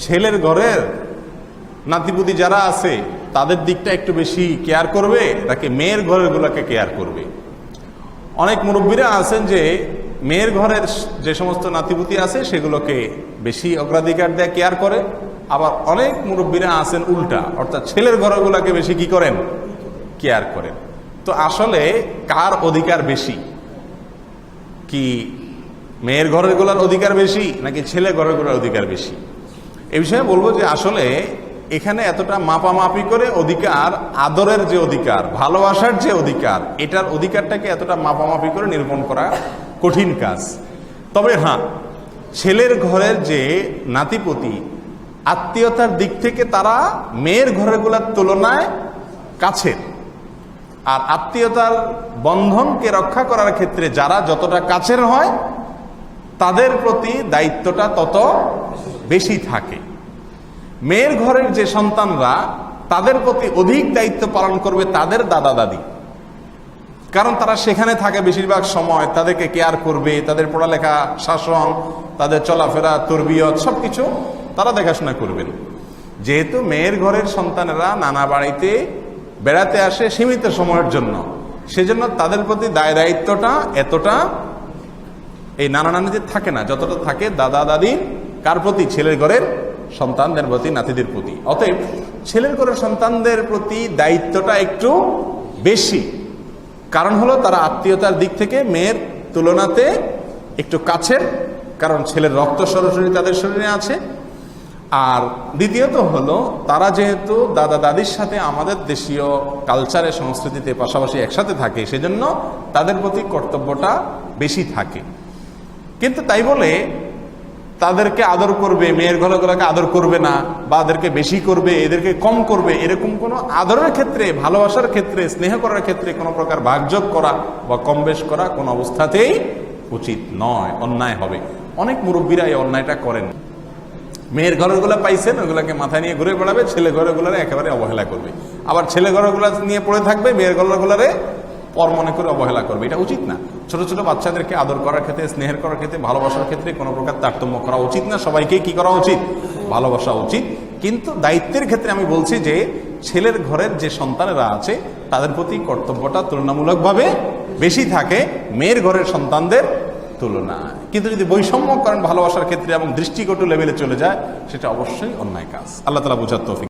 ছেলের ঘরের নাতিপুতি যারা আছে তাদের দিকটা একটু বেশি কেয়ার করবে নাকি মেয়ের ঘরের গুলাকে কেয়ার করবে? অনেক মুরব্বীরা আছেন যে মেয়ের ঘরের যে সমস্ত নাতিপুতি আছে সেগুলোকে বেশি অগ্রাধিকার দেয়, কেয়ার করে। আবার অনেক মুরব্বীরা আছেন উল্টা, অর্থাৎ ছেলের ঘরগুলোকে বেশি কি করেন, কেয়ার করেন। তো আসলে কার অধিকার বেশি? কি মেয়ের ঘরের গুলার অধিকার বেশি নাকি ছেলে ঘরের গুলার অধিকার বেশি? এ বিষয়ে বলবো যে আসলে এখানে এতটা মাপামাপি করে অধিকার, আদরের যে অধিকার, ভালোবাসার যে অধিকার, এটার অধিকারটাকে এতটা মাপামাপি করে নিরূপণ করা কঠিন কাজ। তবে হ্যাঁ, ছেলের ঘরের যে নাতিপতি আত্মীয়তার দিক থেকে তারা মেয়ের ঘরেরগুলোর তুলনায় কাছের, আর আত্মীয়তার বন্ধনকে রক্ষা করার ক্ষেত্রে যারা যতটা কাছের হয় তাদের প্রতি দায়িত্বটা তত বেশি থাকে। মেয়ের ঘরের যে সন্তানরা তাদের প্রতি অধিক দায়িত্ব পালন করবে তাদের দাদা দাদি, কারণ তারা সেখানে থাকে বেশিরভাগ সময়, তাদেরকে কেয়ার করবে, তাদের পড়ালেখা, শাসন, তাদের চলাফেরা, তরবিয়ত সবকিছু তারা দেখাশোনা করবেন। যেহেতু মেয়ের ঘরের সন্তানেরা নানা বাড়িতে বেড়াতে আসে সীমিত সময়ের জন্য, সেজন্য তাদের প্রতি দায় দায়িত্বটা এতটা এই নানা নানিদের থাকে না যতটা থাকে দাদা দাদি কার প্রতি, ছেলের ঘরের সন্তানদের প্রতি, নাতিদের প্রতি। অতএব ছেলের ঘরের সন্তানদের প্রতি দায়িত্বটা একটু বেশি, কারণ হলো তারা আত্মীয়তার দিক থেকে মেয়ের তুলনাতে একটু কাছের, কারণ ছেলের রক্ত সরাসরি তাদের শরীরে আছে। আর দ্বিতীয়ত হলো তারা যেহেতু দাদা দাদির সাথে আমাদের দেশীয় কালচারে, সংস্কৃতিতে পাশাপাশি একসাথে থাকে, সেজন্য তাদের প্রতি কর্তব্যটা বেশি থাকে। কিন্তু তাই বলে তাদেরকে আদর করবে, মেয়ের ঘরগুলোকে আদর করবে না, বা এদেরকে বেশি করবে, এদেরকে কম করবে, এরকম কোনো আদরের ক্ষেত্রে, ভালোবাসার ক্ষেত্রে, স্নেহ করার ক্ষেত্রে কোনো প্রকার ভাগযোগ করা বা কম বেশ করা কোনো অবস্থাতেই উচিত নয়, অন্যায় হবে। অনেক মুরব্বীরা এই অন্যায়টা করেন। মেয়ের ঘরগুলো পাইছেন, ওগুলোকে মাথায় নিয়ে ঘুরে বেড়াবে, ছেলে ঘরগুলোরে একেবারে অবহেলা করবে। আবার ছেলে ঘরগুলো নিয়ে পড়ে থাকবে, মেয়ের ঘরগুলোরে পর মনে করে অবহেলা করবে। এটা উচিত না। ছোট ছোট বাচ্চাদেরকে আদর করার ক্ষেত্রে, স্নেহের করার ক্ষেত্রে, ভালোবাসার ক্ষেত্রে কোনো প্রকার তারতম্য করা উচিত না। সবাইকেই কি করা উচিত? ভালোবাসা উচিত। কিন্তু দায়িত্বের ক্ষেত্রে আমি বলছি যে ছেলের ঘরের যে সন্তানেরা আছে তাদের প্রতি কর্তব্যটা তুলনামূলকভাবে বেশি থাকে মেয়ের ঘরের সন্তানদের তুলনায়। কিন্তু যদি বৈষম্য করেন ভালোবাসার ক্ষেত্রে এবং দৃষ্টিকটু লেভেলে চলে যায়, সেটা অবশ্যই অন্যায় কাজ। আল্লাহ তাআলা বুঝার তৌফিক